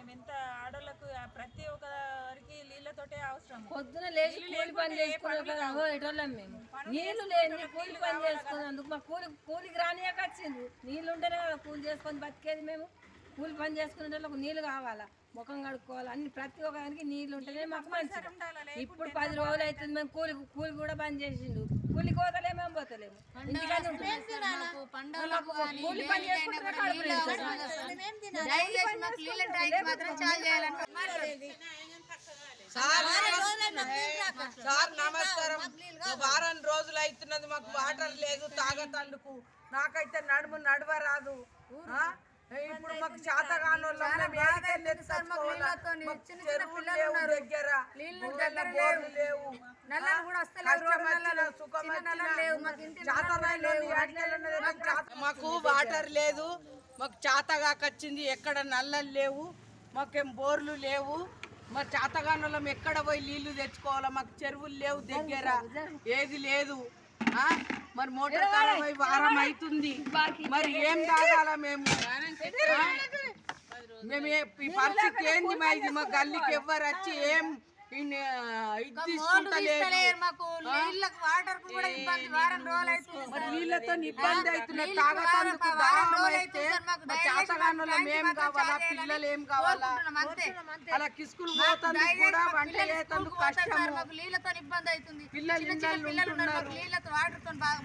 మేము ఎంత ఆడోళ్ళకు ప్రతి ఒక్కరికి నీళ్ళతోటే అవసరం. పొద్దున లేచి కూలి పని చేసుకున్నాం మేము. నీళ్లు లేని కూలి పని చేసుకున్నందుకు మా కూలికి రానియాక వచ్చింది. నీళ్ళు ఉంటేనే కదా కూలి చేసుకొని బతికేది. మేము కూలి పని చేసుకునే వాళ్ళకు నీళ్ళు కావాలా, ముఖం కడుక్కోవాలి, అన్ని ప్రతి ఒక్కరికి నీళ్ళు ఉంటేనే మాకు మంచిది. ఇప్పుడు 10 రోజులు అవుతుంది మేము కూలి కూడా బంద్ చేసిండు. కూలికి పోతలేము, ఏం పోతలేము, ఇంటికానే కూలి పని చేసుకుంటే సార్ నమస్కారం. వారం రోజులు అవుతున్నది, మాకు వాటర్ లేదు తాగతందుకు. నాకైతే నడవరాదు. ఇప్పుడు మాకు చేతగాని మాకు వాటర్ లేదు, మాకు చేతగాకొచ్చింది. ఎక్కడ నల్లలు లేవు, మాకేం బోర్లు లేవు. మా చేతగానులం ఎక్కడ పోయి నీళ్లు తెచ్చుకోవాలా? మాకు చెరువులు లేవు దగ్గర, ఏది లేదు. మరి మోటార్ ఖరాబ్ అయి వారం అవుతుంది. మరి ఏం తాగాల మేము? ఈ పరిస్థితి ఏంది? మా ఇది మా గల్లీకి ఎవ్వరు వచ్చి ఏం నీళ్ళతో ఇబ్బంది అవుతున్నది. తాగతందుకు దాహం అయితే చేతగానులం ఏం కావాలా? పిల్లలు ఏం కావాలా? అలా కిసుకులు పోతందుకు కూడా వంట చేతందుకు కష్టము. నీళ్ళతో ఇబ్బంది అవుతుంది. పిల్లలు నీళ్ళతో వాటర్ తో బాగా